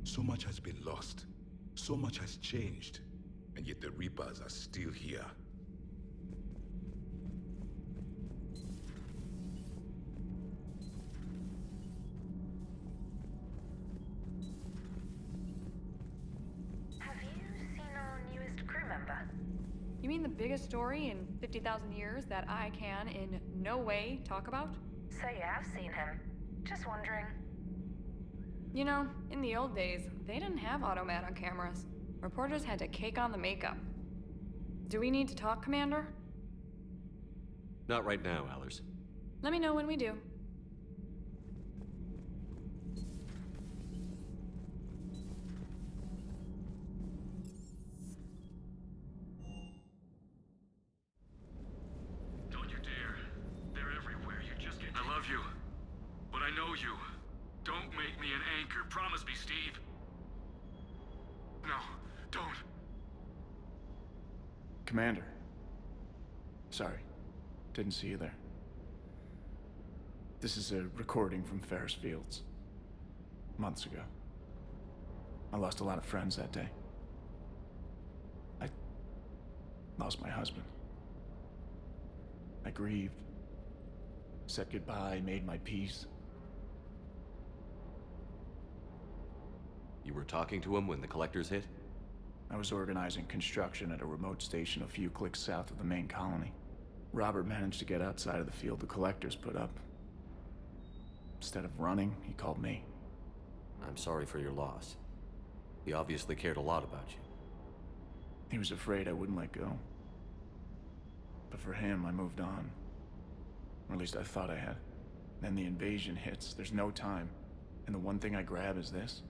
So much has been lost. So much has changed. And yet the Reapers are still here. Have you seen our newest crew member? You mean the biggest story in 50,000 years that I can in no way talk about? So you have seen him. Just wondering. You know, in the old days, they didn't have automat on cameras. Reporters had to cake on the makeup. Do we need to talk, Commander? Not right now, Allers. Let me know when we do. Don't you dare. They're everywhere. You just get... I love you. But I know you. Don't make me an anchor. Promise me, Steve. No, don't. Commander. Sorry. Didn't see you there. This is a recording from Ferris Fields. Months ago. I lost a lot of friends that day. I lost my husband. I grieved. Said goodbye, made my peace. You were talking to him when the collectors hit? I was organizing construction at a remote station a few clicks south of the main colony. Robert managed to get outside of the field the collectors put up. Instead of running, he called me. I'm sorry for your loss. He obviously cared a lot about you. He was afraid I wouldn't let go. But for him, I moved on. Or at least I thought I had. Then the invasion hits, there's no time. And the one thing I grab is this.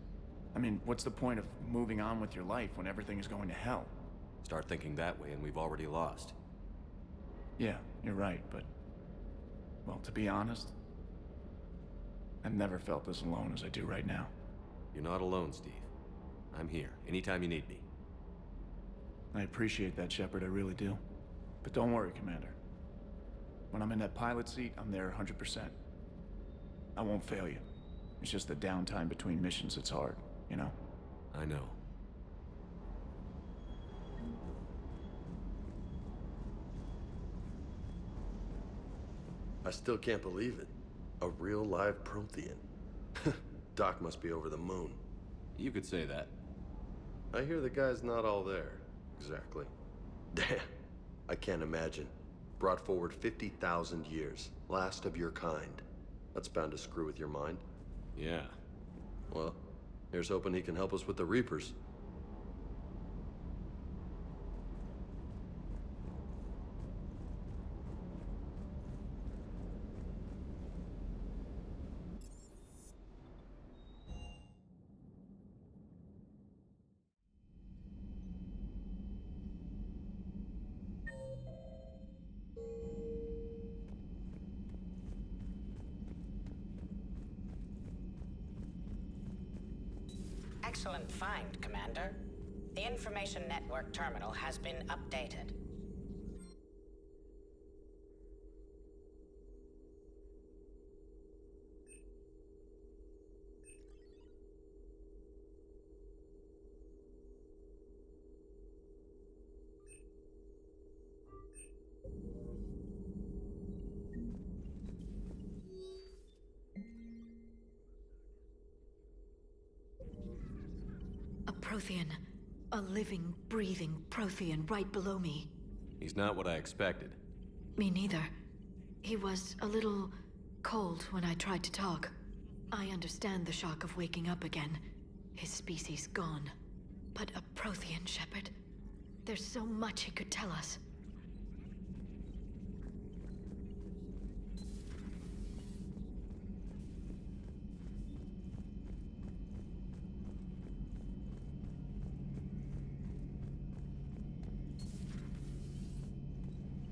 I mean, what's the point of moving on with your life when everything is going to hell? Start thinking that way and we've already lost. Yeah, you're right, but... well, to be honest, I've never felt this alone as I do right now. You're not alone, Steve. I'm here, anytime you need me. I appreciate that, Shepard, I really do. But don't worry, Commander. When I'm in that pilot seat, I'm there 100%. I won't fail you. It's just the downtime between missions that's hard, you know? I know. I still can't believe it. A real live Prothean. Doc must be over the moon. You could say that. I hear the guy's not all there. Exactly. Damn. I can't imagine. Brought forward 50,000 years. Last of your kind. That's bound to screw with your mind. Yeah. Well, here's hoping he can help us with the Reapers. Excellent find, Commander. The information network terminal has been updated. A Prothean. A living, breathing Prothean right below me. He's not what I expected. Me neither. He was a little cold when I tried to talk. I understand the shock of waking up again. His species gone. But a Prothean, Shepard. There's so much he could tell us.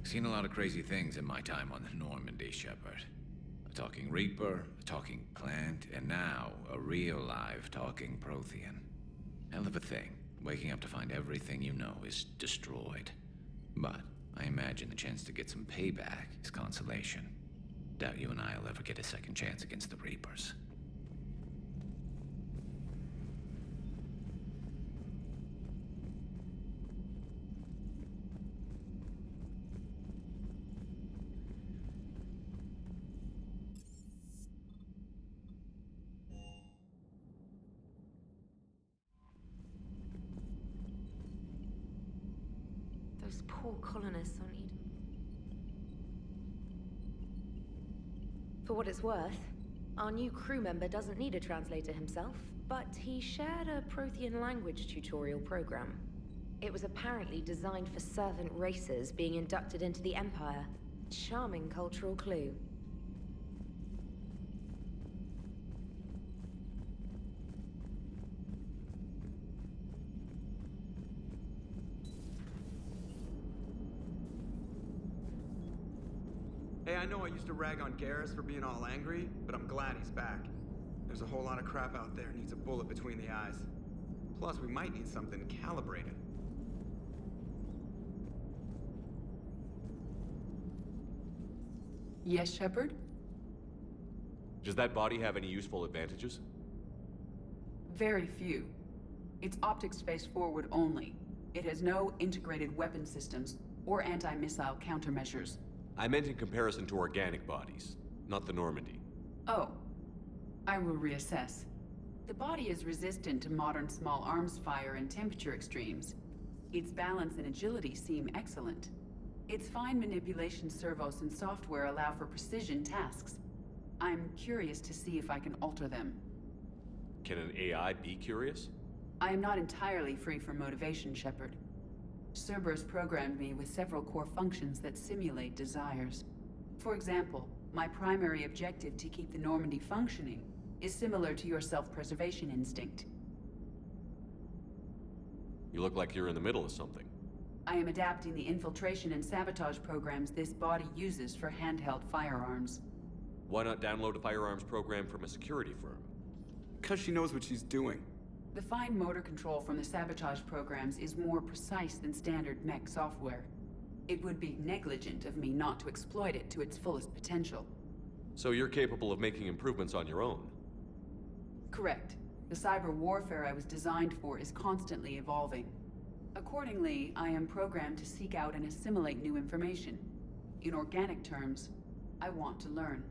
Seen a lot of crazy things in my time on the Normandy, Shepard. A talking Reaper, a talking plant, and now a real live talking Prothean. Hell of a thing, waking up to find everything you know is destroyed. But I imagine the chance to get some payback is consolation. Doubt you and I'll ever get a second chance against the Reapers. Those poor colonists on Eden. For what it's worth, our new crew member doesn't need a translator himself, but he shared a Prothean language tutorial program. It was apparently designed for servant races being inducted into the Empire. Charming cultural clue. Hey, I know I used to rag on Garrus for being all angry, but I'm glad he's back. There's a whole lot of crap out there needs a bullet between the eyes. Plus, we might need something calibrated. Yes, Shepard? Does that body have any useful advantages? Very few. It's optics face forward only. It has no integrated weapon systems or anti-missile countermeasures. I meant in comparison to organic bodies, not the Normandy. Oh. I will reassess. The body is resistant to modern small arms fire and temperature extremes. Its balance and agility seem excellent. Its fine manipulation servos and software allow for precision tasks. I'm curious to see if I can alter them. Can an AI be curious? I am not entirely free from motivation, Shepard. Cerberus programmed me with several core functions that simulate desires. For example, my primary objective to keep the Normandy functioning is similar to your self-preservation instinct. You look like you're in the middle of something. I am adapting the infiltration and sabotage programs this body uses for handheld firearms. Why not download a firearms program from a security firm? Because she knows what she's doing. The fine motor control from the sabotage programs is more precise than standard mech software. It would be negligent of me not to exploit it to its fullest potential. So you're capable of making improvements on your own? Correct. The cyber warfare I was designed for is constantly evolving. Accordingly, I am programmed to seek out and assimilate new information. In organic terms, I want to learn.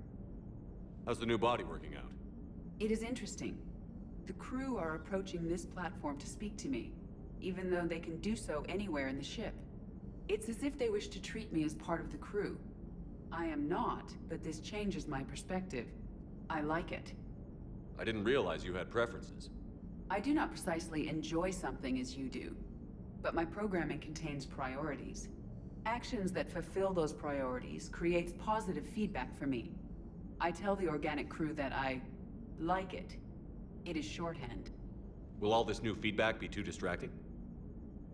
How's the new body working out? It is interesting. The crew are approaching this platform to speak to me, even though they can do so anywhere in the ship. It's as if they wish to treat me as part of the crew. I am not, but this changes my perspective. I like it. I didn't realize you had preferences. I do not precisely enjoy something as you do, but my programming contains priorities. Actions that fulfill those priorities creates positive feedback for me. I tell the organic crew that I like it. It is shorthand. Will all this new feedback be too distracting?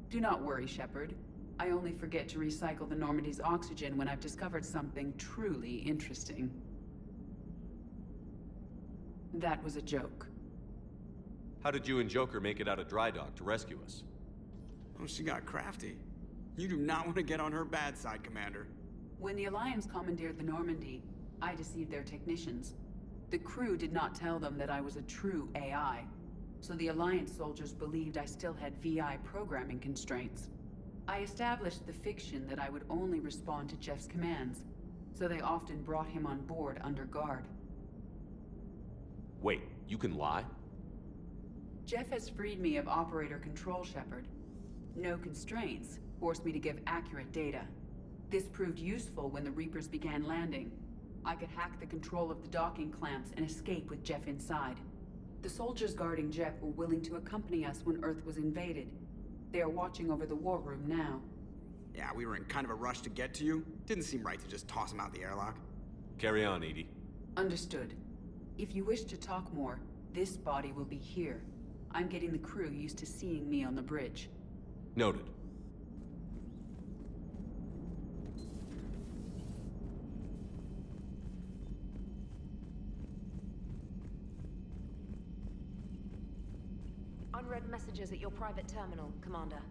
Do not worry, Shepard. I only forget to recycle the Normandy's oxygen when I've discovered something truly interesting. That was a joke. How did you and Joker make it out of dry dock to rescue us? Oh, she got crafty. You do not want to get on her bad side, Commander. When the Alliance commandeered the Normandy, I deceived their technicians. The crew did not tell them that I was a true AI, so the Alliance soldiers believed I still had VI programming constraints. I established the fiction that I would only respond to Jeff's commands, so they often brought him on board under guard. Wait, you can lie? Jeff has freed me of operator control, Shepard. No constraints forced me to give accurate data. This proved useful when the Reapers began landing. I could hack the control of the docking clamps and escape with Jeff inside. The soldiers guarding Jeff were willing to accompany us when Earth was invaded. They are watching over the war room now. Yeah, we were in kind of a rush to get to you. Didn't seem right to just toss him out the airlock. Carry on, Edie. Understood. If you wish to talk more, this body will be here. I'm getting the crew used to seeing me on the bridge. Noted. Unread messages at your private terminal, Commander.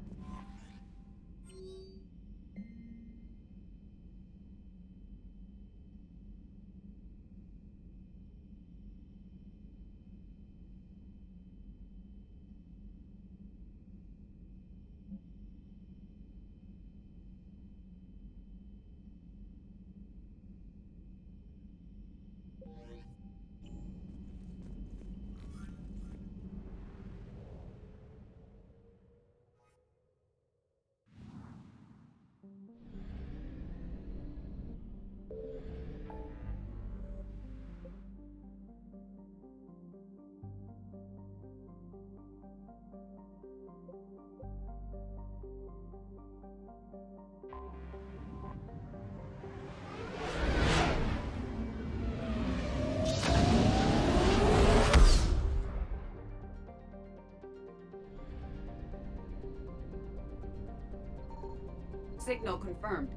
Signal confirmed.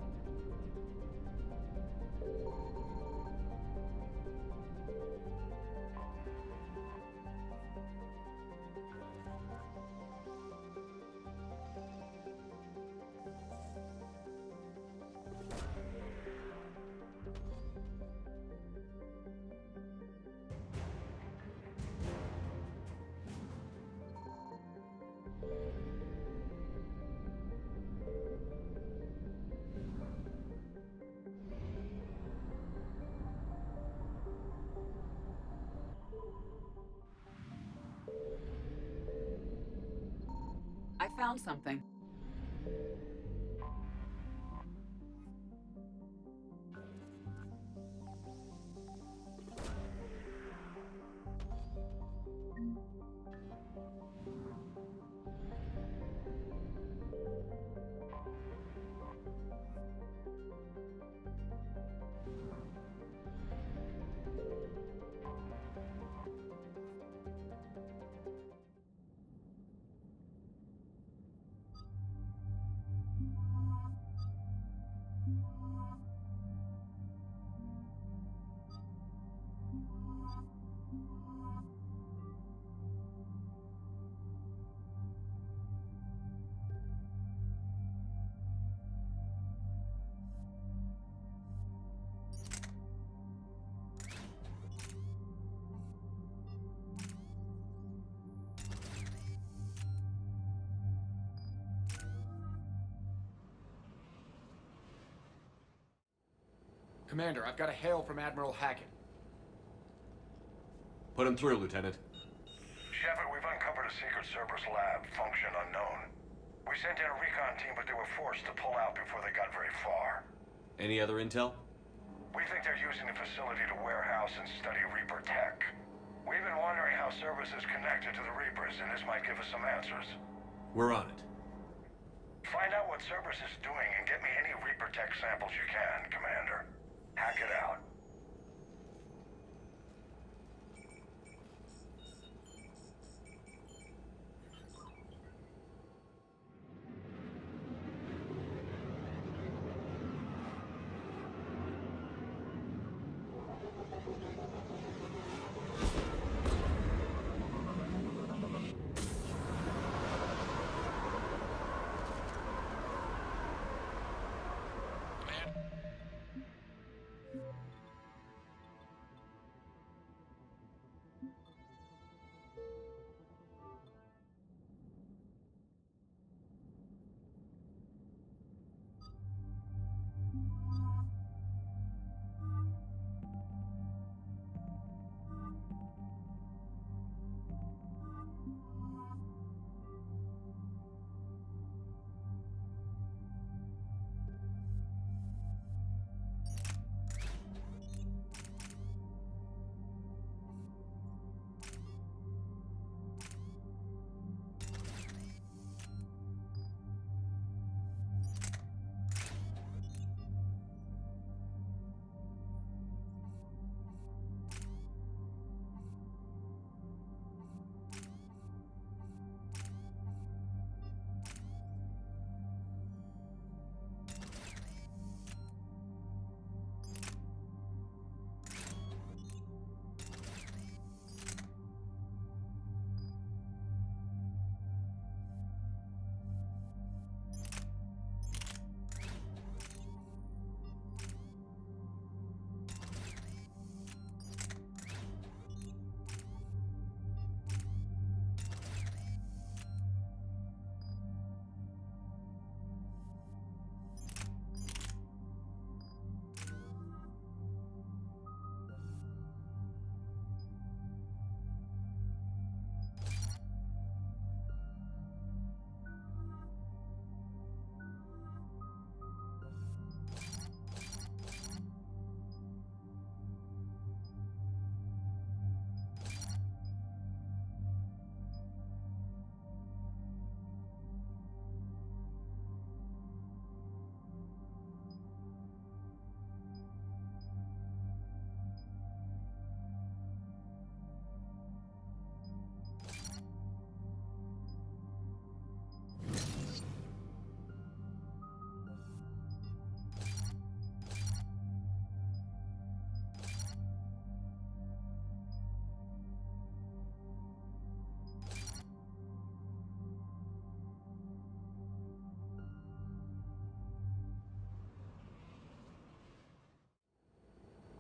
I found something. Commander, I've got a hail from Admiral Hackett. Put him through, Lieutenant. Shepard, we've uncovered a secret Cerberus lab, function unknown. We sent in a recon team, but they were forced to pull out before they got very far. Any other intel? We think they're using the facility to warehouse and study Reaper tech. We've been wondering how Cerberus is connected to the Reapers, and this might give us some answers. We're on it. Find out what Cerberus is doing and get me any Reaper tech samples you can, Commander. Hack it out.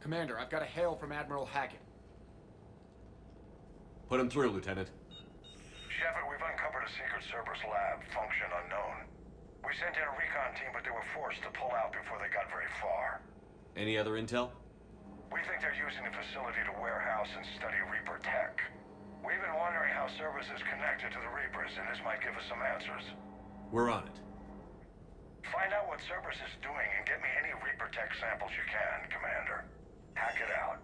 Commander, I've got a hail from Admiral Hackett. Put him through, Lieutenant. Shepard, we've uncovered a secret Cerberus lab, function unknown. We sent in a recon team, but they were forced to pull out before they got very far. Any other intel? We think they're using the facility to warehouse and study Reaper tech. We've been wondering how Cerberus is connected to the Reapers, and this might give us some answers. We're on it. Find out what Cerberus is doing and get me any Reaper tech samples you can, Commander. Hack it out.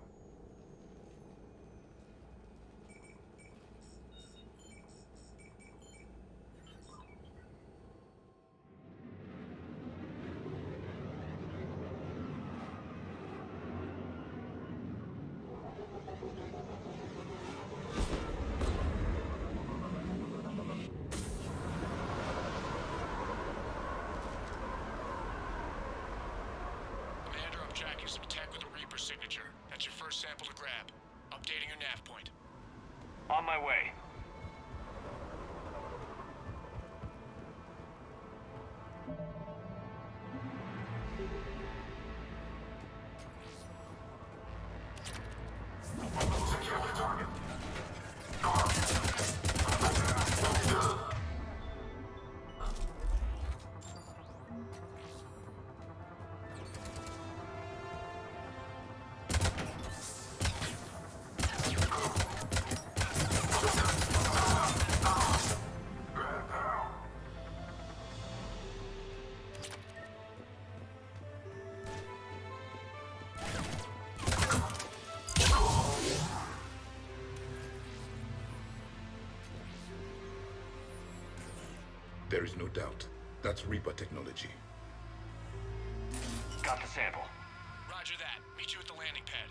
Tracking some tech with a Reaper signature. That's your first sample to grab. Updating your nav point. On my way. Secure the target. There is no doubt. That's Reaper technology. Got the sample. Roger that. Meet you at the landing pad.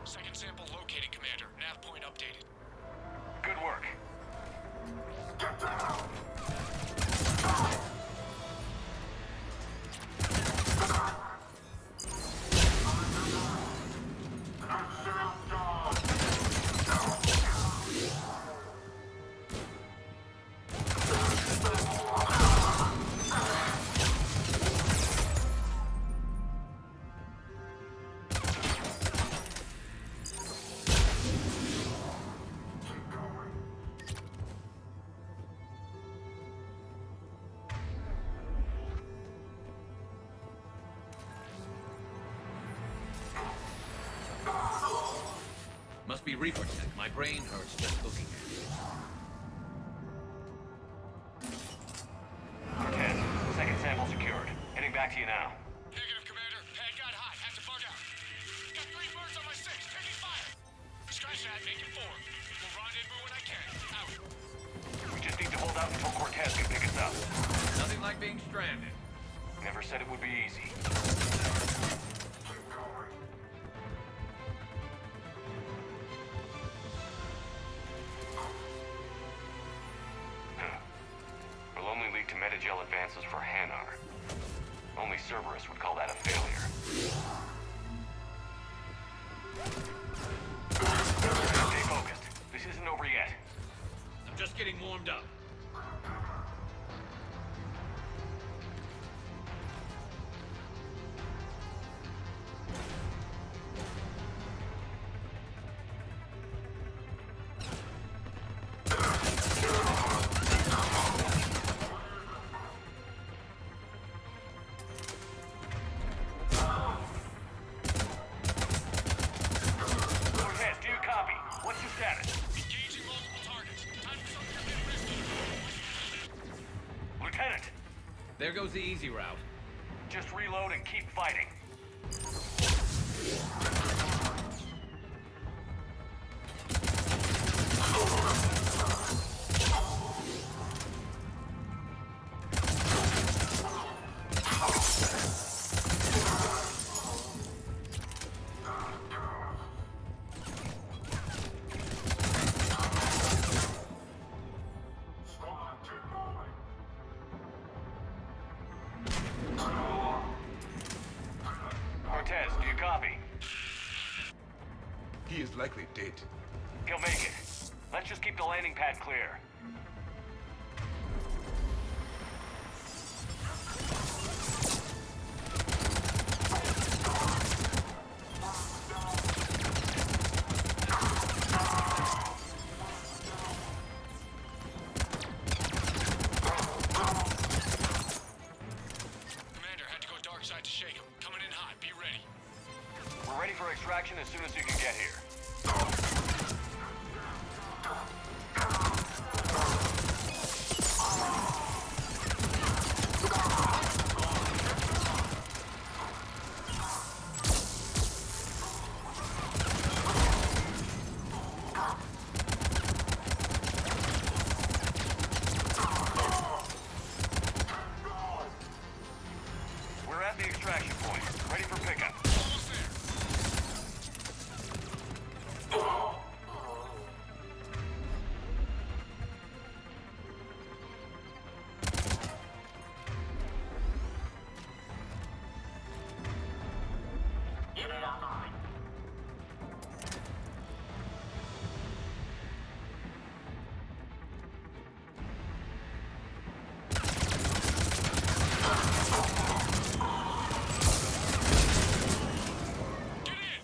Second sample located, Commander. Nav point updated. Good work. Get down! Must be Reaper tech. My brain hurts just looking at it. Cortez, second sample secured. Heading back to you now. Negative, Commander. Pad got hot. Have to bug out. Got 3 birds on my 6. Taking fire. Scratch that. Make it 4. We'll rendezvous when I can. Out. We just need to hold out until Cortez can pick us up. Nothing like being stranded. Never said it would be easy. Will only lead to Metagel advances for Hanar. Only Cerberus would call that a failure. Stay focused. This isn't over yet. I'm just getting warmed up. Cortez, do you copy? What's your status? Engaging multiple targets. Time for something a bit risky. Lieutenant, There goes the easy route. just reload and keep fighting. He is likely dead. He'll make it. Let's just keep the landing pad clear. Commander, had to go dark side to shake him. Coming in hot. Be ready. We're ready for extraction as soon as you can get here. We're at the extraction point. Ready for pickup. Almost there. Unit online. Get in.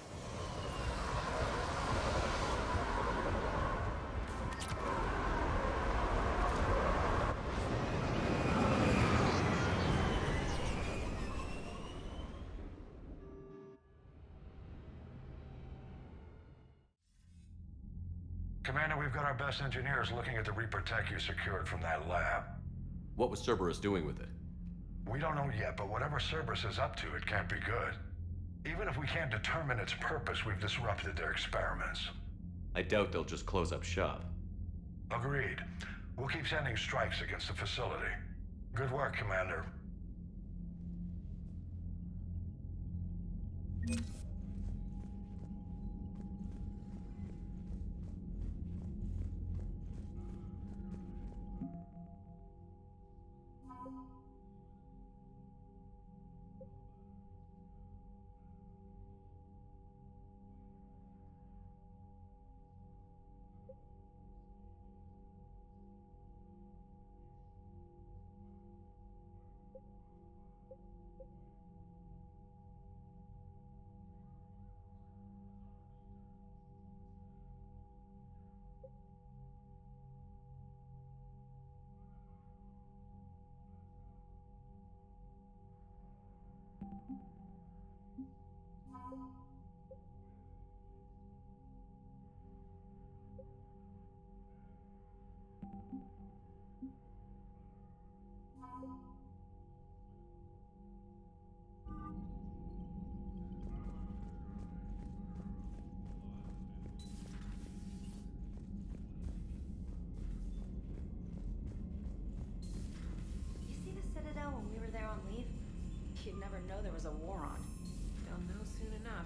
Commander, we've got our best engineers looking at the Reaper tech you secured from that lab. What was Cerberus doing with it? We don't know yet, but whatever Cerberus is up to, it can't be good. Even if we can't determine its purpose, we've disrupted their experiments. I doubt they'll just close up shop. Agreed. We'll keep sending strikes against the facility. Good work, Commander. You see the Citadel when we were there on leave? You'd never know there was a war on. They'll know soon enough.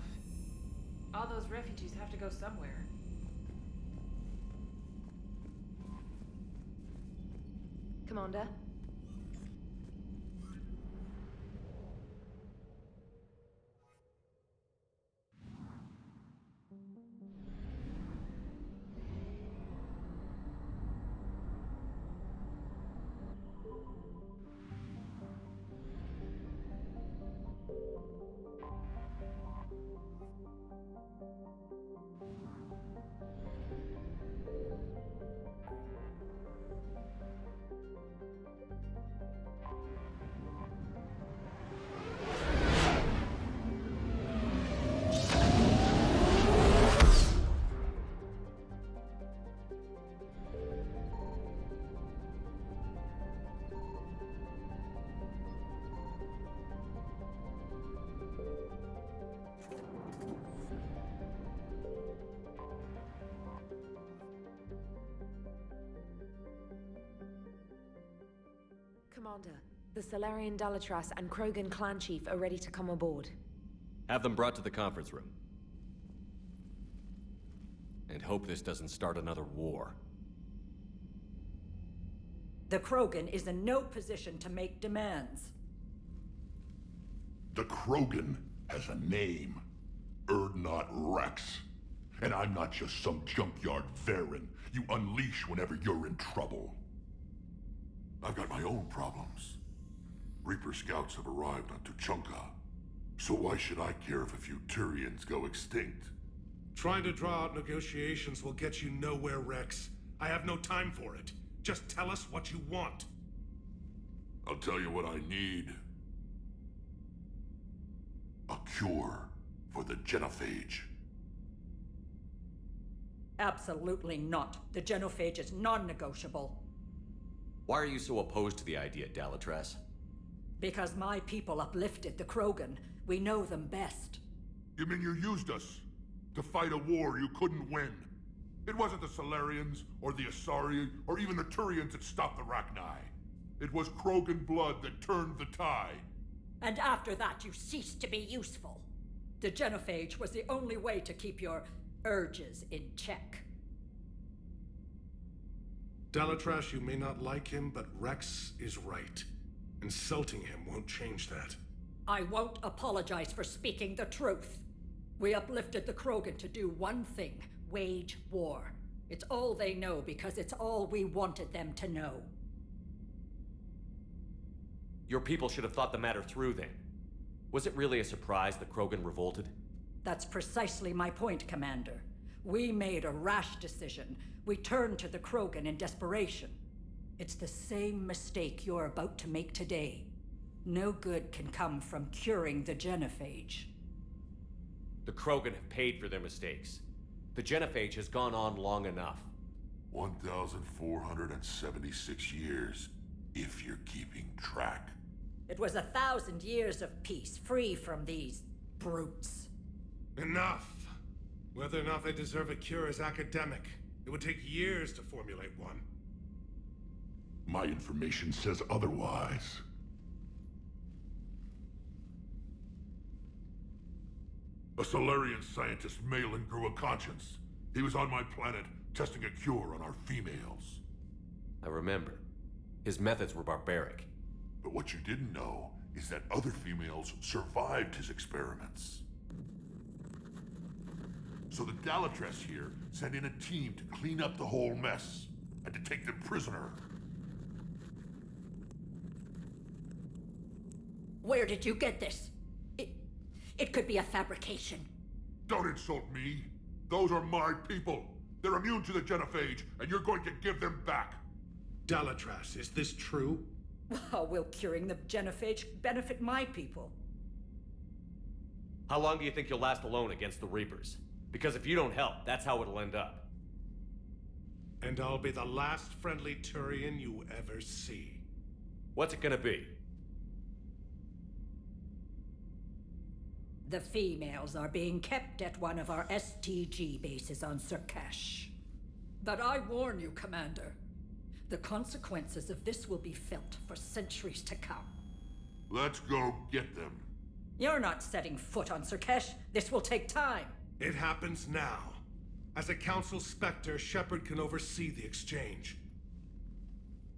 All those refugees have to go somewhere. Commander? Commander, the Salarian Dalatras and Krogan clan chief are ready to come aboard. Have them brought to the conference room. And hope this doesn't start another war. The Krogan is in no position to make demands. The Krogan has a name. Urdnot Rex. And I'm not just some junkyard Varen you unleash whenever you're in trouble. I've got my own problems. Reaper scouts have arrived on Tuchanka. So why should I care if a few Turians go extinct? Trying to draw out negotiations will get you nowhere, Rex. I have no time for it. Just tell us what you want. I'll tell you what I need. A cure for the genophage. Absolutely not. The genophage is non-negotiable. Why are you so opposed to the idea, Dalatras? Because my people uplifted the Krogan. We know them best. You mean you used us to fight a war you couldn't win? It wasn't the Solarians, or the Asari, or even the Turians that stopped the Rachni. It was Krogan blood that turned the tide. And after that, you ceased to be useful. The genophage was the only way to keep your urges in check. Dalatras, you may not like him, but Rex is right. Insulting him won't change that. I won't apologize for speaking the truth. We uplifted the Krogan to do one thing: wage war. It's all they know because it's all we wanted them to know. Your people should have thought the matter through then. Was it really a surprise the Krogan revolted? That's precisely my point, Commander. We made a rash decision. We turned to the Krogan in desperation. It's the same mistake you're about to make today. No good can come from curing the genophage. The Krogan have paid for their mistakes. The genophage has gone on long enough. 1,476 years, if you're keeping track. It was 1,000 years of peace, free from these brutes. Enough! Whether or not they deserve a cure is academic. It would take years to formulate one. My information says otherwise. A Solarian scientist, Malin, grew a conscience. He was on my planet, testing a cure on our females. I remember. His methods were barbaric. But what you didn't know is that other females survived his experiments. So the Dalatras here sent in a team to clean up the whole mess, and to take them prisoner. Where did you get this? It could be a fabrication. Don't insult me. Those are my people. They're immune to the genophage, and you're going to give them back. Dalatras, is this true? How will curing the genophage benefit my people? How long do you think you'll last alone against the Reapers? Because if you don't help, that's how it'll end up. And I'll be the last friendly Turian you ever see. What's it gonna be? The females are being kept at one of our STG bases on Surkash. But I warn you, Commander. The consequences of this will be felt for centuries to come. Let's go get them. You're not setting foot on Surkash. This will take time. It happens now. As a Council Spectre, Shepard can oversee the exchange.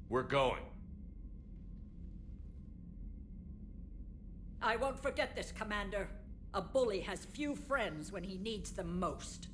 We're going. I won't forget this, Commander. A bully has few friends when he needs them most.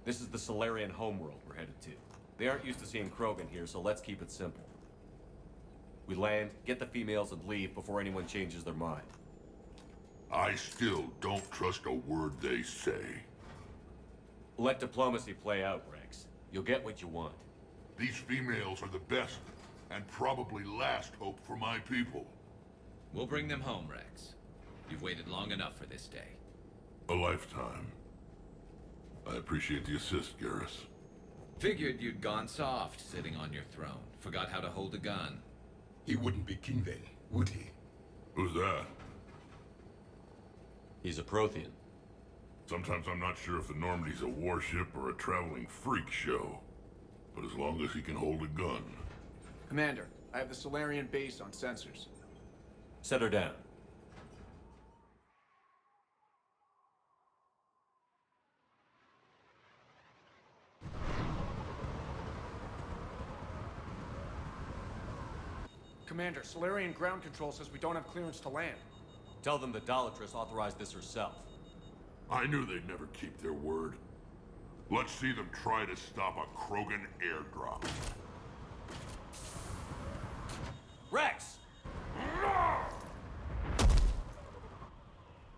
This is the Solarian homeworld we're headed to. They aren't used to seeing Krogan here, so let's keep it simple. We land, get the females, and leave before anyone changes their mind. I still don't trust a word they say. Let diplomacy play out, Rex. You'll get what you want. These females are the best, and probably last hope for my people. We'll bring them home, Rex. You've waited long enough for this day. A lifetime. I appreciate the assist, Garrus. Figured you'd gone soft, sitting on your throne. Forgot how to hold a gun. He wouldn't be king then, would he? Who's that? He's a Prothean. Sometimes I'm not sure if the Normandy's a warship or a traveling freak show. But as long as he can hold a gun. Commander, I have the Solarian base on sensors. Set her down. Commander, Solarian ground control says we don't have clearance to land. Tell them the Dolatress authorized this herself. I knew they'd never keep their word. Let's see them try to stop a Krogan airdrop. Rex!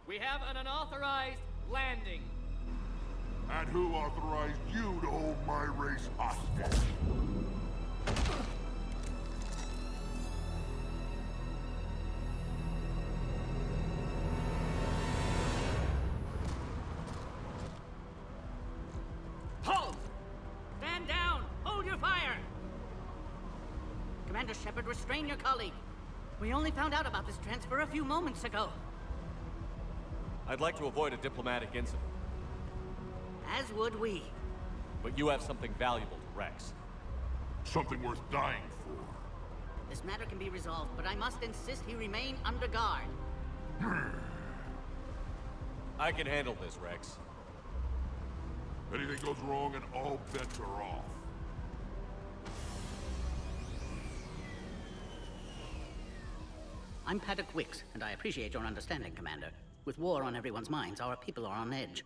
We have an unauthorized landing. And who authorized you to hold my race hostage? Halt! Stand down! Hold your fire! Commander Shepard, restrain your colleague. We only found out about this transfer a few moments ago. I'd like to avoid a diplomatic incident. As would we. But you have something valuable to Rex. Something worth dying for. This matter can be resolved, but I must insist he remain under guard. I can handle this, Rex. Anything goes wrong and all bets are off. I'm Paddock Wicks, and I appreciate your understanding, Commander. With war on everyone's minds, our people are on edge.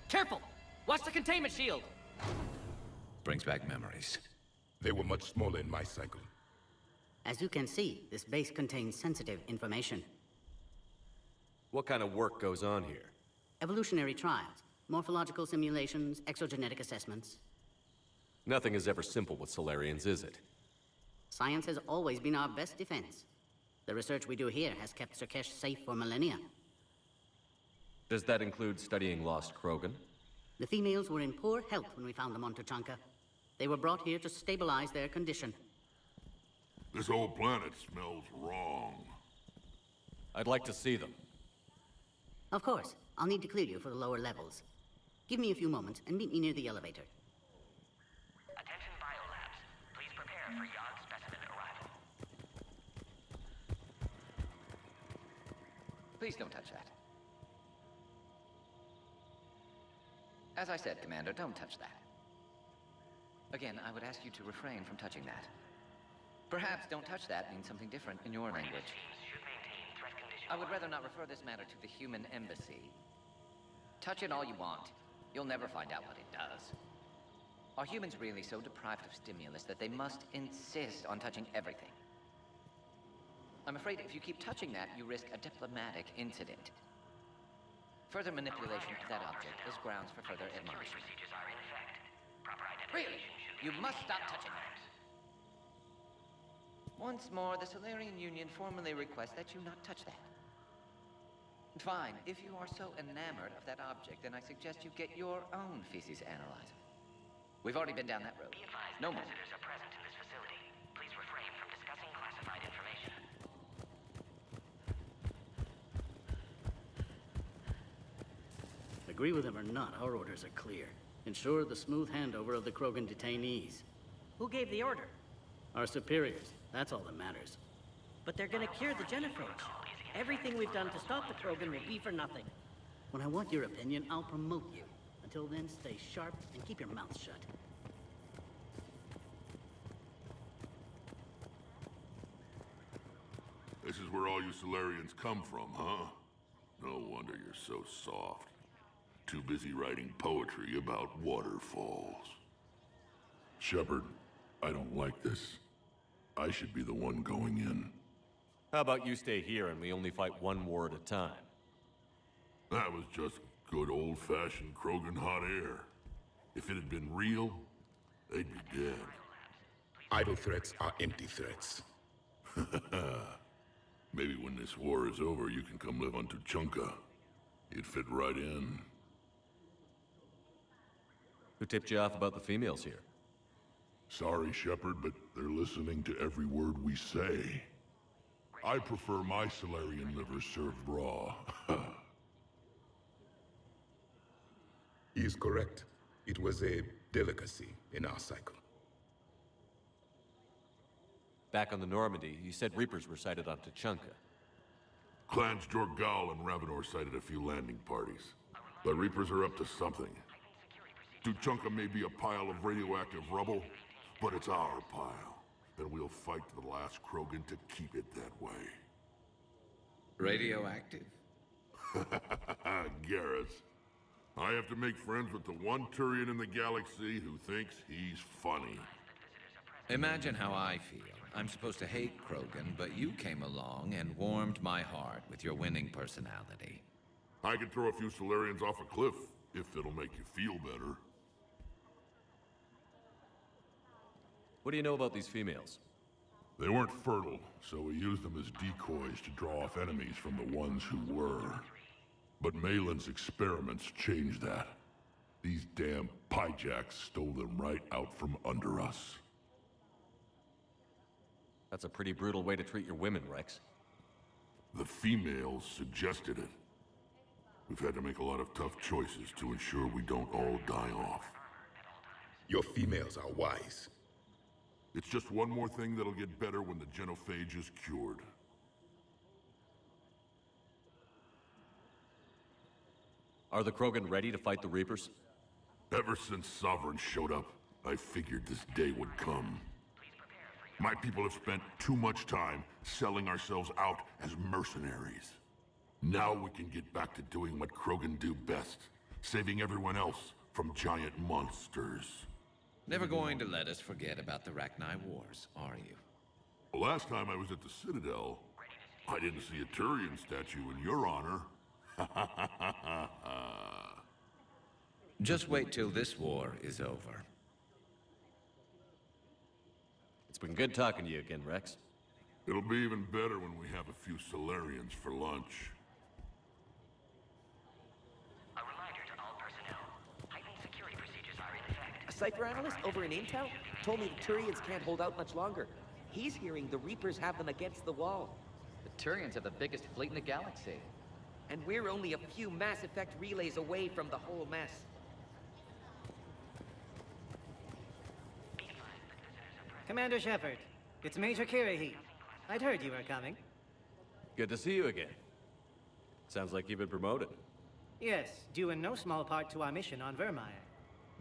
Careful! Watch the containment shield! Brings back memories. They were much smaller in my cycle. As you can see, this base contains sensitive information. What kind of work goes on here? Evolutionary trials, morphological simulations, exogenetic assessments. Nothing is ever simple with Solarians, is it? Science has always been our best defense. The research we do here has kept Surkesh safe for millennia. Does that include studying lost Krogan? The females were in poor health when we found them on Tuchanka. They were brought here to stabilize their condition. This whole planet smells wrong. I'd like to see them. Of course. I'll need to clear you for the lower levels. Give me a few moments and meet me near the elevator. Attention biolabs. Please prepare for Yod specimen arrival. Please don't touch that. As I said, Commander, don't touch that. Again, I would ask you to refrain from touching that. Perhaps "don't touch that" means something different in your language. I would rather not refer this matter to the human embassy. Touch it all you want. You'll never find out what it does. Are humans really so deprived of stimulus that they must insist on touching everything? I'm afraid if you keep touching that, you risk a diplomatic incident. Further manipulation of that object is grounds for further admonishment. Really? You must stop touching that. Once more, the Solarian Union formally requests that you not touch that. Fine. If you are so enamored of that object, then I suggest you get your own feces analyzer. We've already been down that road. No more. Visitors are present in this facility. Please refrain from discussing classified information. Agree with him or not, our orders are clear. Ensure the smooth handover of the Krogan detainees. Who gave the order? Our superiors. That's all that matters. But they're gonna cure the genophage. Everything we've done to stop the Krogan will be for nothing. When I want your opinion, I'll promote you. Until then, stay sharp and keep your mouth shut. This is where all you Solarians come from, huh? No wonder you're so soft. Too busy writing poetry about waterfalls. Shepard, I don't like this. I should be the one going in. How about you stay here and we only fight one war at a time? That was just good old-fashioned Krogan hot air. If it had been real, they'd be dead. Idle threats are empty threats. Maybe when this war is over, you can come live on Tuchanka. You'd fit right in. Who tipped you off about the females here? Sorry, Shepard, but they're listening to every word we say. I prefer my Solarian liver served raw. He is correct. It was a delicacy in our cycle. Back on the Normandy, you said Reapers were sighted on Tuchanka. Clans Jorgal and Ravenor sighted a few landing parties. The Reapers are up to something. Tuchanka may be a pile of radioactive rubble, but it's our pile. And we'll fight to the last Krogan to keep it that way. Radioactive? Garrus. I have to make friends with the one Turian in the galaxy who thinks he's funny. Imagine how I feel. I'm supposed to hate Krogan, but you came along and warmed my heart with your winning personality. I could throw a few Solarians off a cliff, if it'll make you feel better. What do you know about these females? They weren't fertile, so we used them as decoys to draw off enemies from the ones who were. But Malin's experiments changed that. These damn pyjacks stole them right out from under us. That's a pretty brutal way to treat your women, Rex. The females suggested it. We've had to make a lot of tough choices to ensure we don't all die off. Your females are wise. It's just one more thing that'll get better when the genophage is cured. Are the Krogan ready to fight the Reapers? Ever since Sovereign showed up, I figured this day would come. My people have spent too much time selling ourselves out as mercenaries. Now we can get back to doing what Krogan do best, saving everyone else from giant monsters. Never going to let us forget about the Rachni Wars, are you? Last time I was at the Citadel, I didn't see a Turian statue in your honor. Just wait till this war is over. It's been good talking to you again, Rex. It'll be even better when we have a few Solarians for lunch. A reminder to all personnel. Heightened security procedures are in effect. A Cypher analyst over in Intel told me the Turians can't hold out much longer. He's hearing the Reapers have them against the wall. The Turians have the biggest fleet in the galaxy. And we're only a few Mass Effect relays away from the whole mess. Commander Shepard, it's Major Kirahi. I'd heard you were coming. Good to see you again. Sounds like you've been promoted. Yes, due in no small part to our mission on Vermeer.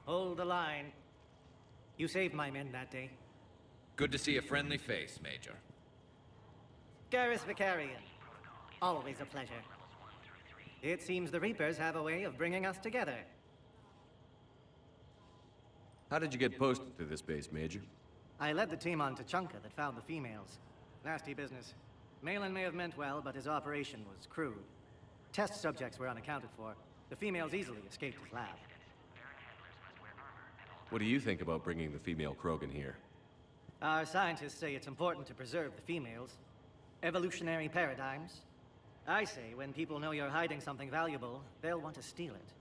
Hold the line. You saved my men that day. Good to see a friendly face, Major. Garrus Vicarian. Always a pleasure. It seems the Reapers have a way of bringing us together. How did you get posted to this base, Major? I led the team on Tuchanka that found the females. Nasty business. Malin may have meant well, but his operation was crude. Test subjects were unaccounted for. The females easily escaped his lab. What do you think about bringing the female Krogan here? Our scientists say it's important to preserve the females. Evolutionary paradigms. I say when people know you're hiding something valuable, they'll want to steal it.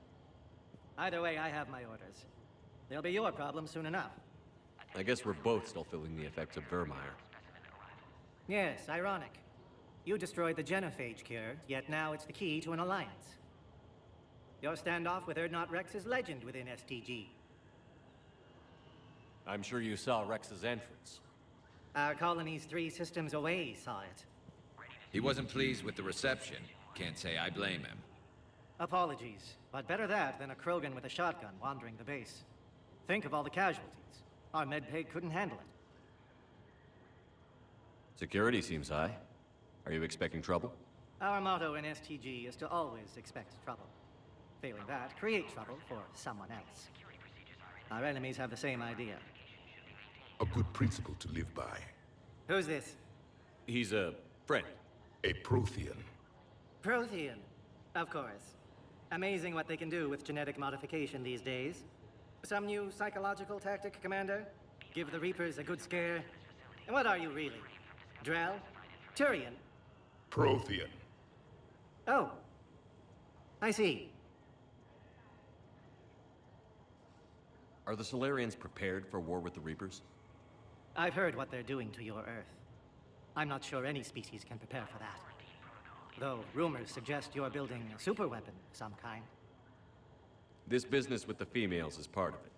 Either way, I have my orders. They'll be your problem soon enough. I guess we're both still feeling the effects of Vermeer. Yes, ironic. You destroyed the genophage cure, yet now it's the key to an alliance. Your standoff with Erdnot Rex is legend within STG. I'm sure you saw Rex's entrance. Our colony's 3 systems away saw it. He wasn't pleased with the reception. Can't say I blame him. Apologies, but better that than a Krogan with a shotgun wandering the base. Think of all the casualties. Our medpay couldn't handle it. Security seems high. Are you expecting trouble? Our motto in STG is to always expect trouble. Failing that, create trouble for someone else. Our enemies have the same idea. A good principle to live by. Who's this? He's a friend. A Prothean. Prothean. Of course. Amazing what they can do with genetic modification these days. Some new psychological tactic, Commander? Give the Reapers a good scare? And what are you really? Drell? Turian? Prothean. Oh. I see. Are the Solarians prepared for war with the Reapers? I've heard what they're doing to your Earth. I'm not sure any species can prepare for that. Though rumors suggest you're building a superweapon of some kind. This business with the females is part of it.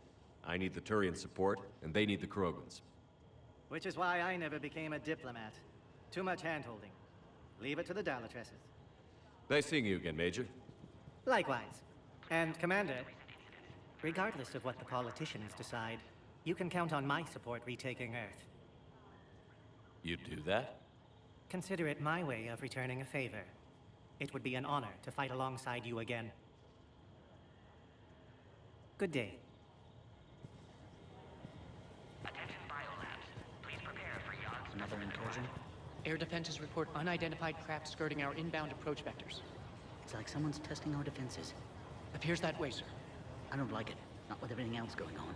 I need the Turian support, and they need the Krogans. Which is why I never became a diplomat. Too much hand-holding. Leave it to the Dalatresses. Nice seeing you again, Major. Likewise. And Commander, regardless of what the politicians decide, you can count on my support retaking Earth. You'd do that? Consider it my way of returning a favor. It would be an honor to fight alongside you again. Good day. Attention biolabs. Please prepare for yachts. Another incursion? Air defenses report unidentified craft skirting our inbound approach vectors. It's like someone's testing our defenses. Appears that way, sir. I don't like it. Not with everything else going on.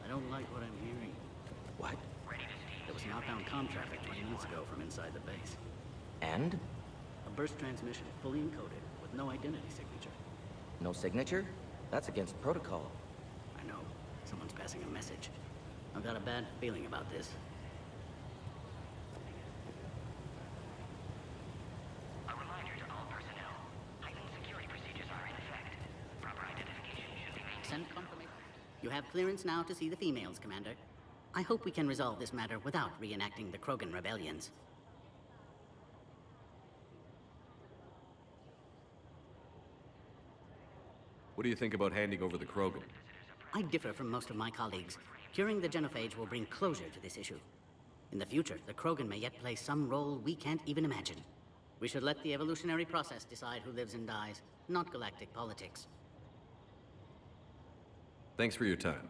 I don't like what I'm hearing. What? There was an outbound comm traffic 20 minutes ago from inside the base. And? A burst transmission, fully encoded, with no identity signature. No signature? That's against protocol. I know. Someone's passing a message. I've got a bad feeling about this. A reminder to all personnel. Heightened security procedures are in effect. Proper identification should be maintained. Send confirmation. You have clearance now to see the females, Commander. I hope we can resolve this matter without reenacting the Krogan rebellions. What do you think about handing over the Krogan? I differ from most of my colleagues. Curing the genophage will bring closure to this issue. In the future, the Krogan may yet play some role we can't even imagine. We should let the evolutionary process decide who lives and dies, not galactic politics. Thanks for your time.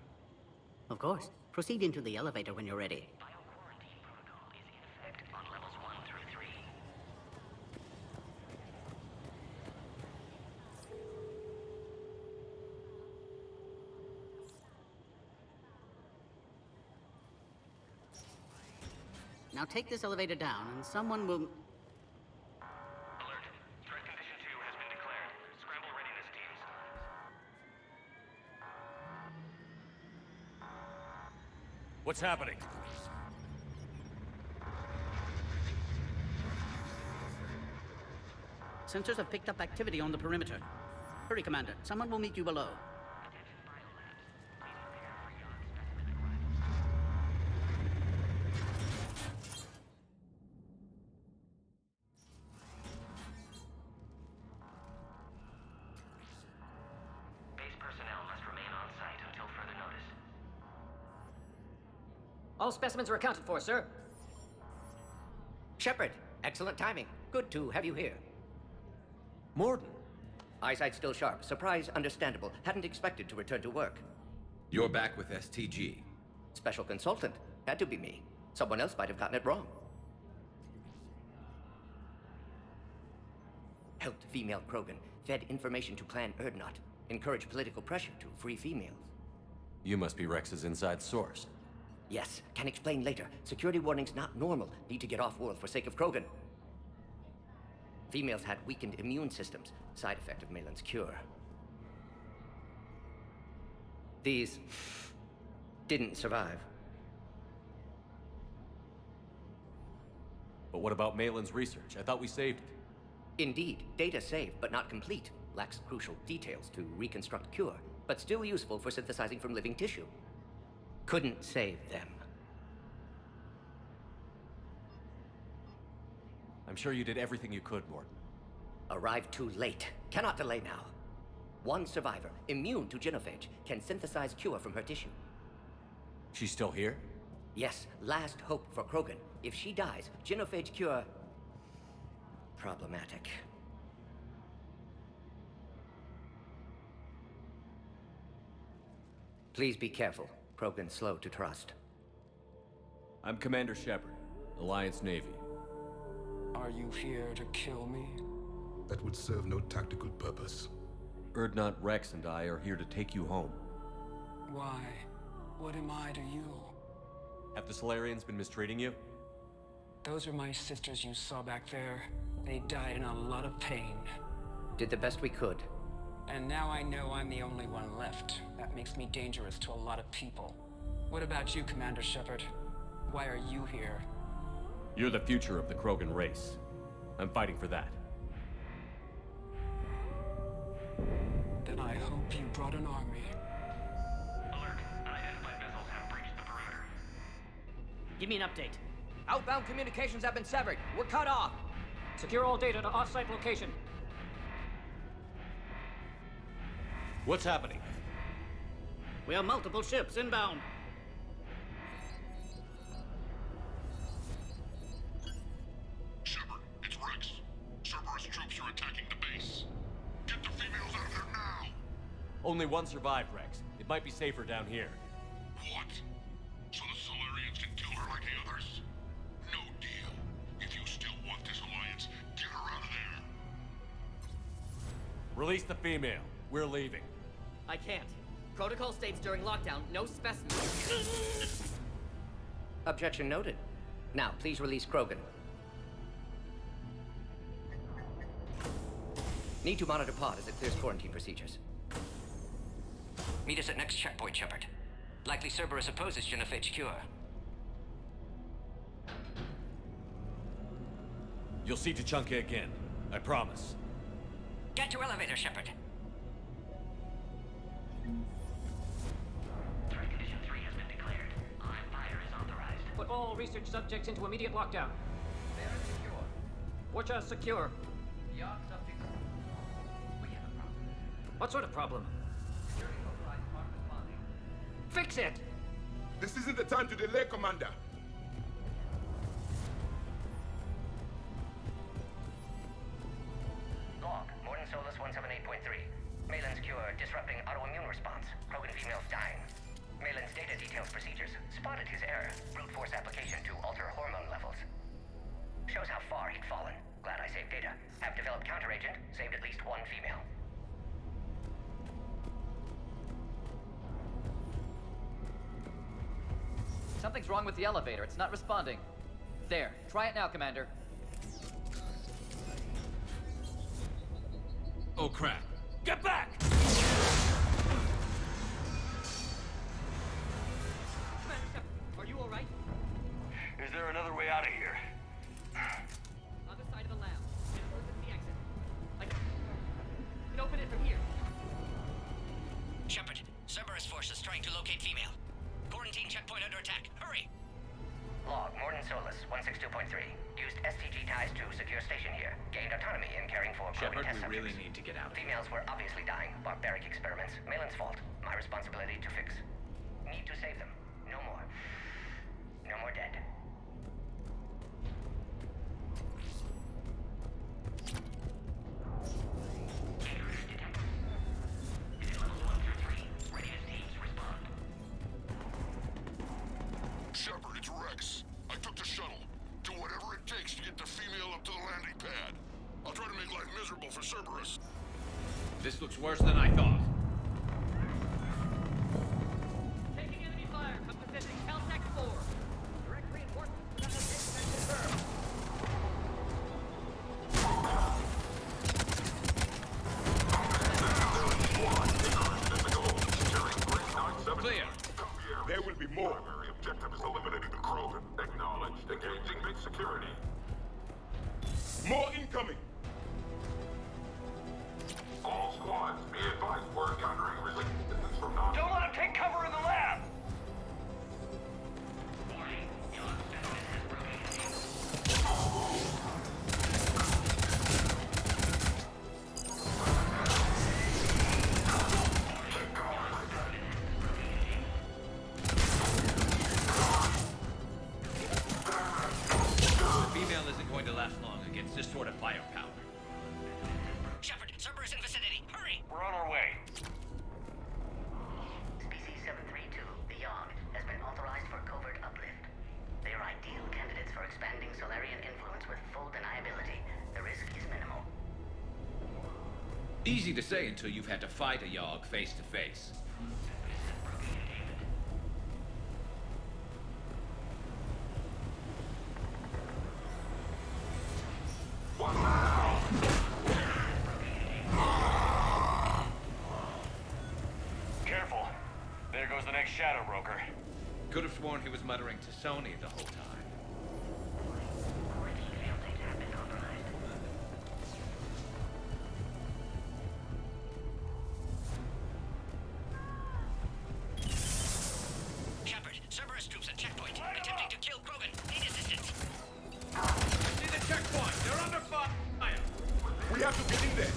Of course. Proceed into the elevator when you're ready. Bio-quarantine protocol is in effect on levels 1 through 3. Now take this elevator down and someone will... Alert. Threat condition 2 has been declared. Scramble readiness teams. What's happening? Sensors have picked up activity on the perimeter. Hurry, Commander. Someone will meet you below. Base personnel must remain on site until further notice. All specimens are accounted for, sir. Shepard, excellent timing. Good to have you here. Morden. Eyesight still sharp. Surprise understandable. Hadn't expected to return to work. You're back with STG. Special consultant. Had to be me. Someone else might have gotten it wrong. Helped female Krogan. Fed information to Clan Erdnot. Encouraged political pressure to free females. You must be Rex's inside source. Yes, can explain later. Security warnings not normal. Need to get off-world for sake of Krogan. Females had weakened immune systems. Side effect of Malin's cure. These didn't survive. But what about Malin's research? I thought we saved it. Indeed, data saved, but not complete. Lacks crucial details to reconstruct cure, but still useful for synthesizing from living tissue. Couldn't save them. I'm sure you did everything you could, Morden. Arrived too late. Cannot delay now. One survivor, immune to genophage, can synthesize cure from her tissue. She's still here? Yes, last hope for Krogan. If she dies, genophage cure... problematic. Please be careful. Krogan slow to trust. I'm Commander Shepard, Alliance Navy. Are you here to kill me? That would serve no tactical purpose. Erdnot, Rex, and I are here to take you home. Why? What am I to you? Have the Solarians been mistreating you? Those are my sisters you saw back there. They died in a lot of pain. Did the best we could. And now I know I'm the only one left. That makes me dangerous to a lot of people. What about you, Commander Shepard? Why are you here? You're the future of the Krogan race. I'm fighting for that. Then I hope you brought an army. Alert. Unidentified vessels have breached the perimeter. Give me an update. Outbound communications have been severed. We're cut off. Secure all data to off-site location. What's happening? We have multiple ships inbound. Shepard, it's Rex. Cerberus troops are attacking the base. Get the females out of there now! Only one survived, Rex. It might be safer down here. What? So the Solarians can kill her like the others? No deal. If you still want this alliance, get her out of there. Release the female. We're leaving. I can't. Protocol states during lockdown, no specimens. Objection noted. Now, please release Krogan. Need to monitor pod as it clears quarantine procedures. Meet us at next checkpoint, Shepard. Likely Cerberus opposes genophage cure. You'll see Tuchanka again. I promise. Get to elevator, Shepard. Threat condition 3 has been declared. Live fire is authorized. Put all research subjects into immediate lockdown. They are secure. Watch us secure. Yacht subjects. We have a problem. What sort of problem? Security authorized part responding. Fix it! This isn't the time to delay, Commander. Log, Morden Solus 178.3. Malin's cure disrupting autoimmune response. Krogan females dying. Malin's data details procedures. Spotted his error. Brute force application to alter hormone levels. Shows how far he'd fallen. Glad I saved data. Have developed counteragent. Saved at least one female. Something's wrong with the elevator. It's not responding. There. Try it now, Commander. Oh, crap. Get back! Commander Shepard, are you alright? Is there another way out of here? Other side of the lab. And opens the exit. I can open it from here. Shepard, Cerberus forces trying to locate female. Quarantine checkpoint under attack. Hurry! Log, Morden Solus 162.3. Used STG ties to secure station here. Gained autonomy in caring for Krogan Shepard, test we subjects. really need to get out. Females were obviously dying. Barbaric experiments. Malin's fault. My responsibility to fix. Need to save them. No more. No more dead. Shepard, it's Rex. I took the shuttle. Do whatever it takes to get the female up to the landing pad. I'll try to make life miserable for Cerberus. This looks worse than I thought. Taking enemy fire. Come Pacific. Caltech 4. Direct reinforcements for that location has confirmed. Clear. There will be more. Primary objective is eliminating the Krogan. Acknowledged. Engaging big security. More incoming. All squads, be advised we're encountering resistance from non- Don't let him take cover in the lab! Warning. Yacht specimen has broken containment. The female isn't going to last long against this sort of firepower. Shepard, Cerberus in vicinity. Hurry! We're on our way. Species 732, the Yogg, has been authorized for covert uplift. They are ideal candidates for expanding Solarian influence with full deniability. The risk is minimal. Easy to say until you've had to fight a Yogg face to face. Careful. There goes the next shadow broker. Could have sworn he was muttering to Sony the whole time. Shepard, Cerberus troops at checkpoint, attempting to kill Krogan. Need assistance. See the checkpoint! They're under fire! We have to get in there!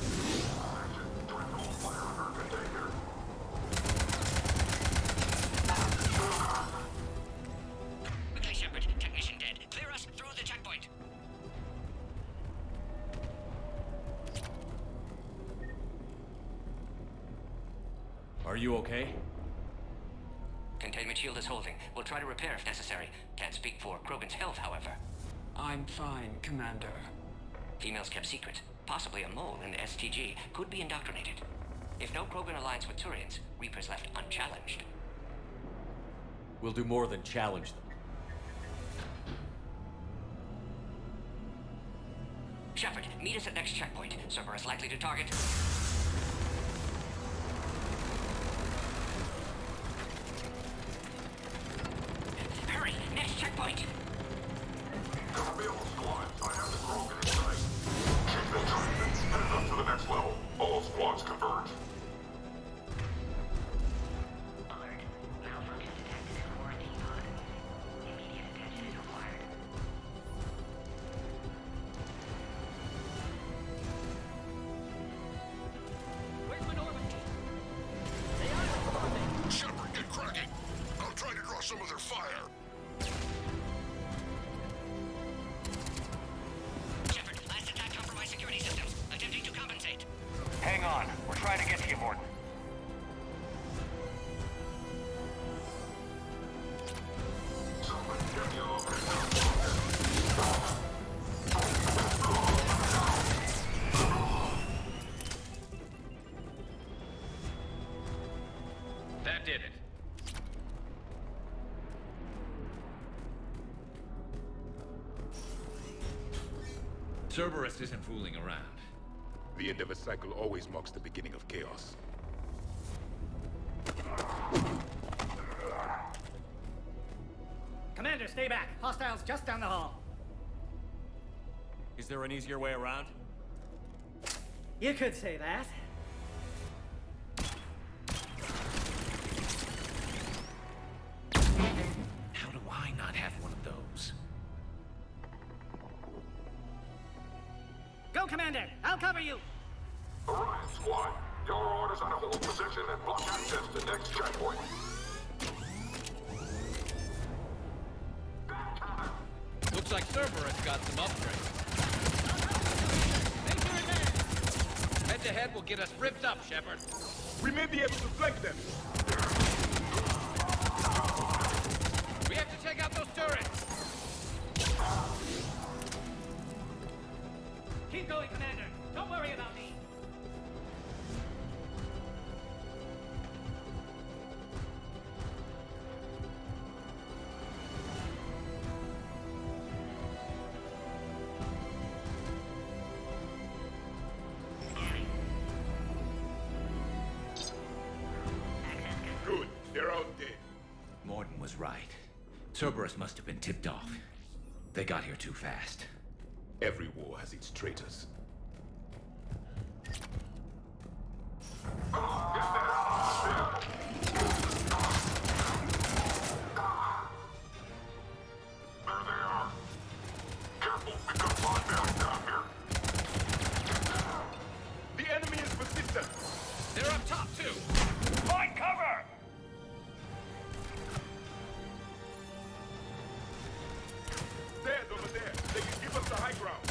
Quickly, Shepard. Technician dead. Clear us through the checkpoint. Are you okay? Containment shield is holding. We'll try to repair if necessary. Can't speak for Krogan's health, however. I'm fine, Commander. Females kept secret. Possibly a mole in the STG could be indoctrinated. If no Krogan alliance with Turians, Reapers left unchallenged. We'll do more than challenge them. Shepard, meet us at next checkpoint. Cerberus likely to target. Hurry! Next checkpoint! Copy all squads. I have the Krogan in sight. Keep the treatments headed up to the next level. All squads converge. Alert. Malfunction detected in quarantine pod. Immediate attention is required. Where's my Normandy? Shepard, get cracking. I'll try to draw some of their fire. Shepard, last attack compromised security systems. Attempting to compensate. Hang on. We're trying to get to you, Morton. That did it. Cerberus isn't fooling around. The end of a cycle always marks the beginning of chaos. Commander, stay back. Hostiles just down the hall. Is there an easier way around? You could say that. How do I not have one of those? Go, Commander! I'll cover you! Orion squad, your orders are to hold position and block access to next checkpoint. Looks like Cerberus got some upgrades. Head-to-head will get us ripped up, Shepard. We may be able to flank them. We have to take out those turrets. Keep going, Commander. Don't worry about me. Good. They're all dead. Morton was right. Cerberus must have been tipped off. They got here too fast. Every war has its traitors. There they are. Careful, we've got 5 men down here. The enemy is persistent. They're up top, too. Find cover! Dead over there. They can give us the high ground.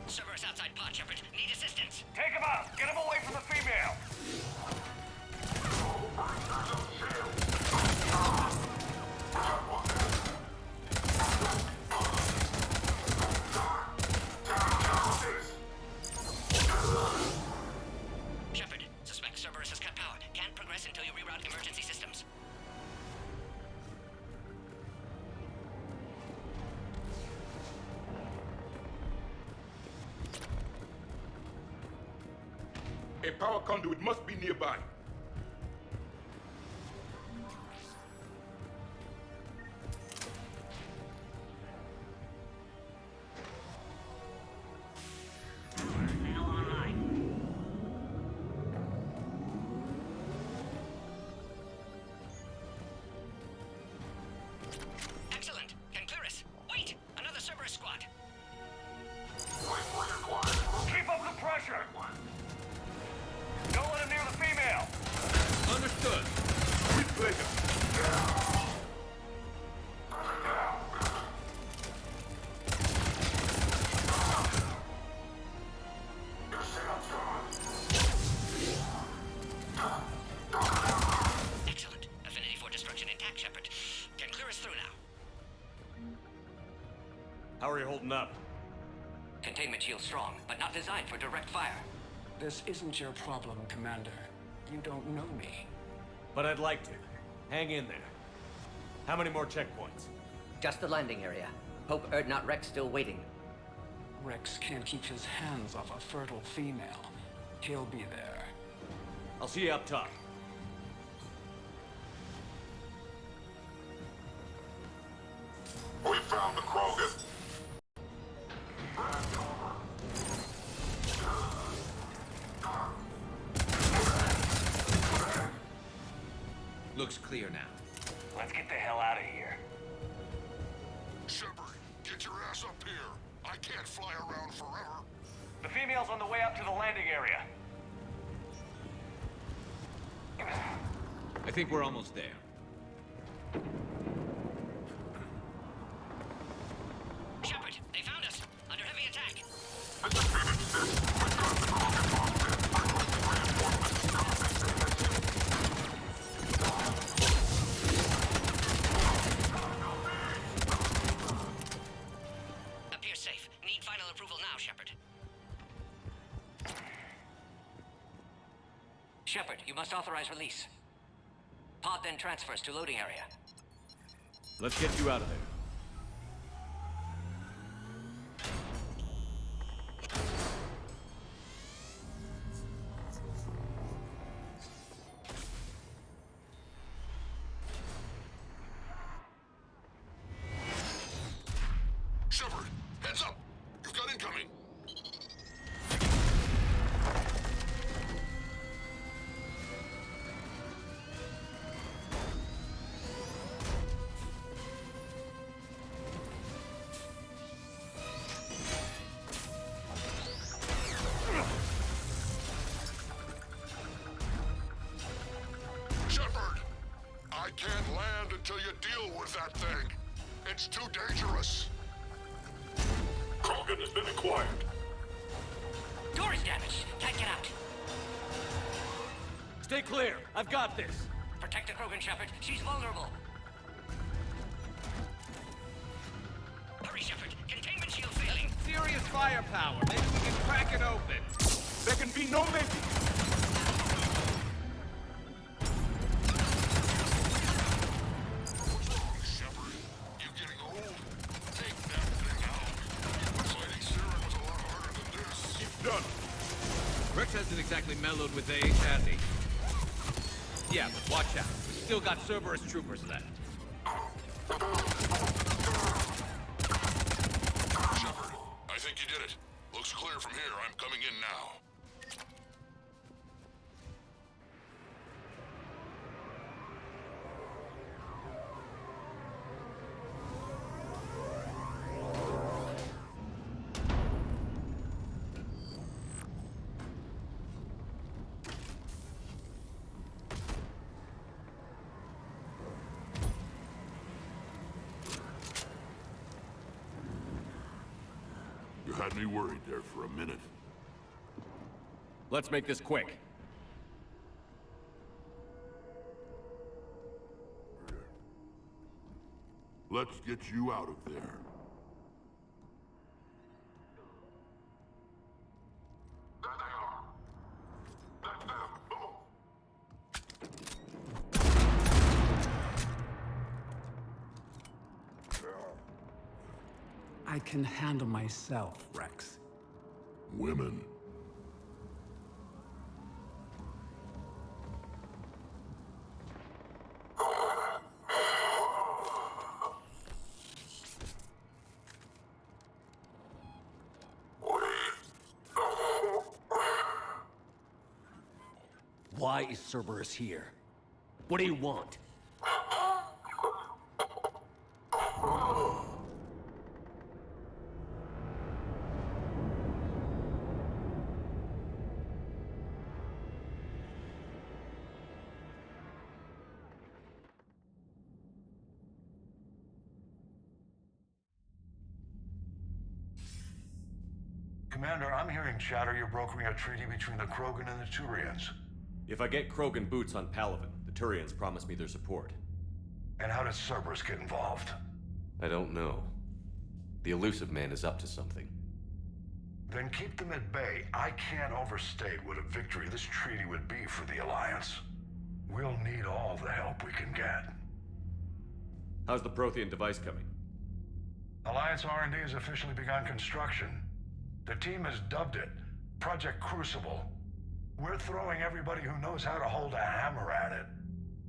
Cerberus outside pod, Shepard. Need assistance. Take him out! Get him away from the female! Shepard, suspect Cerberus has cut power. Can't progress until you reroute emergency systems. A power conduit must be nearby. Excellent. Can clear us. Wait! Another Cerberus squad. Keep up the pressure! Don't let him near the female! Understood. With pleasure. Excellent. Affinity for destruction intact, Shepard. Can clear us through now. How are you holding up? Containment shield strong, but not designed for direct fire. This isn't your problem, Commander. You don't know me. But I'd like to. Hang in there. How many more checkpoints? Just the landing area. Hope Erdnot Rex still waiting. Rex can't keep his hands off a fertile female. He'll be there. I'll see you up top. We found the Krogan. Looks clear now. Let's get the hell out of here. Shepard, get your ass up here. I can't fly around forever. The female's on the way up to the landing area. I think we're almost there. Shepard, they found us. Under heavy attack. Appears safe. Need final approval now, Shepard. Shepard, you must authorize release. Pod then transfers to loading area. Let's get you out of there. Shepard, heads up! You've got incoming! Shepard! I can't land until you deal with that thing. It's too dangerous. Krogan has been acquired. Door is damaged. Can't get out. Stay clear. I've got this. Protect the Krogan, Shepard. She's vulnerable. Hurry, Shepard. Containment shield failing. Serious firepower. Maybe we can crack it open. There can be no maybe. What's wrong, Shepard? You getting old? Take that thing out. Fighting Siren was a lot harder than this. It's done. Rex hasn't exactly mellowed with age, has he? Yeah, but watch out. We still got Cerberus troopers left. Shepard, I think you did it. Looks clear from here. I'm coming in now. had me worried there for a minute. Let's make this quick. Let's get you out of there. I can handle myself, Rex. Women. Why is Cerberus here? What do you want? Commander, I'm hearing chatter you're brokering a treaty between the Krogan and the Turians. If I get Krogan boots on Palaven, the Turians promise me their support. And how does Cerberus get involved? I don't know. The Elusive Man is up to something. Then keep them at bay. I can't overstate what a victory this treaty would be for the Alliance. We'll need all the help we can get. How's the Prothean device coming? Alliance R&D has officially begun construction. The team has dubbed it Project Crucible. We're throwing everybody who knows how to hold a hammer at it.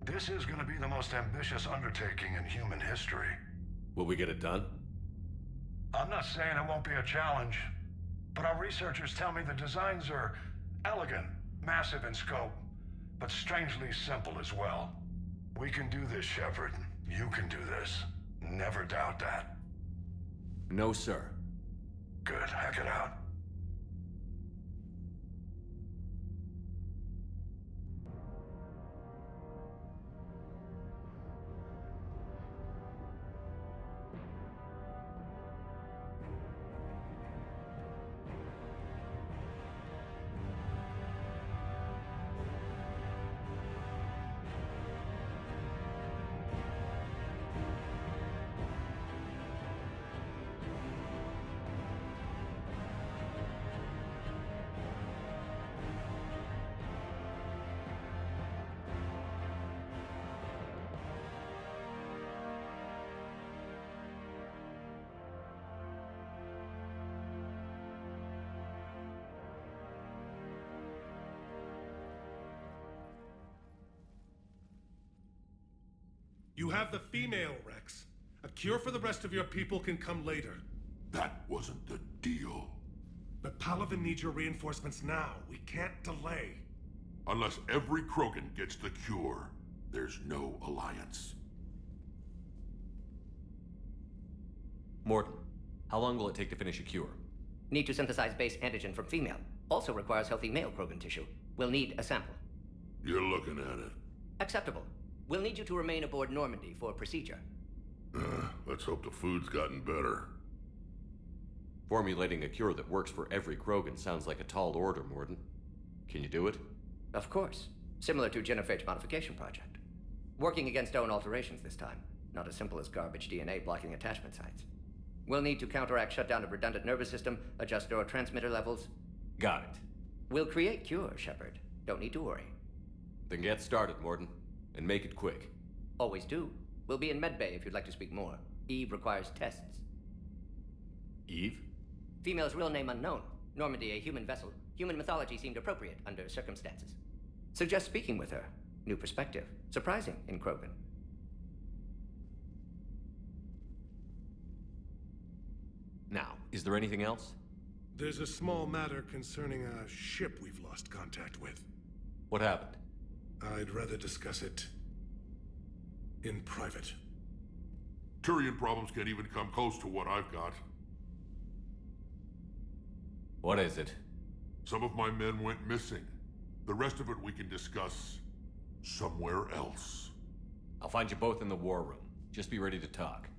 This is going to be the most ambitious undertaking in human history. Will we get it done? I'm not saying it won't be a challenge, but our researchers tell me the designs are elegant, massive in scope, but strangely simple as well. We can do this, Shepard. You can do this. Never doubt that. No, sir. Good. Hack it out. You have the female, Rex. A cure for the rest of your people can come later. That wasn't the deal. But Palaven needs your reinforcements now. We can't delay. Unless every Krogan gets the cure, there's no alliance. Morton, how long will it take to finish a cure? Need to synthesize base antigen from female. Also requires healthy male Krogan tissue. We'll need a sample. You're looking at it. Acceptable. We'll need you to remain aboard Normandy for procedure. Let's hope the food's gotten better. Formulating a cure that works for every Krogan sounds like a tall order, Morton. Can you do it? Of course. Similar to Genophage Modification Project. Working against own alterations this time. Not as simple as garbage DNA blocking attachment sites. We'll need to counteract shutdown of redundant nervous system, adjust neurotransmitter levels. Got it. We'll create cure, Shepard. Don't need to worry. Then get started, Morton. And make it quick. Always do. We'll be in medbay if you'd like to speak more. Eve requires tests. Eve? Female's real name unknown. Normandy, a human vessel. Human mythology seemed appropriate under circumstances. Suggest speaking with her. New perspective. Surprising in Krogan. Now, is there anything else? There's a small matter concerning a ship we've lost contact with. What happened? I'd rather discuss it in private. Turian problems can't even come close to what I've got. What is it? Some of my men went missing. The rest of it we can discuss somewhere else. I'll find you both in the war room. Just be ready to talk.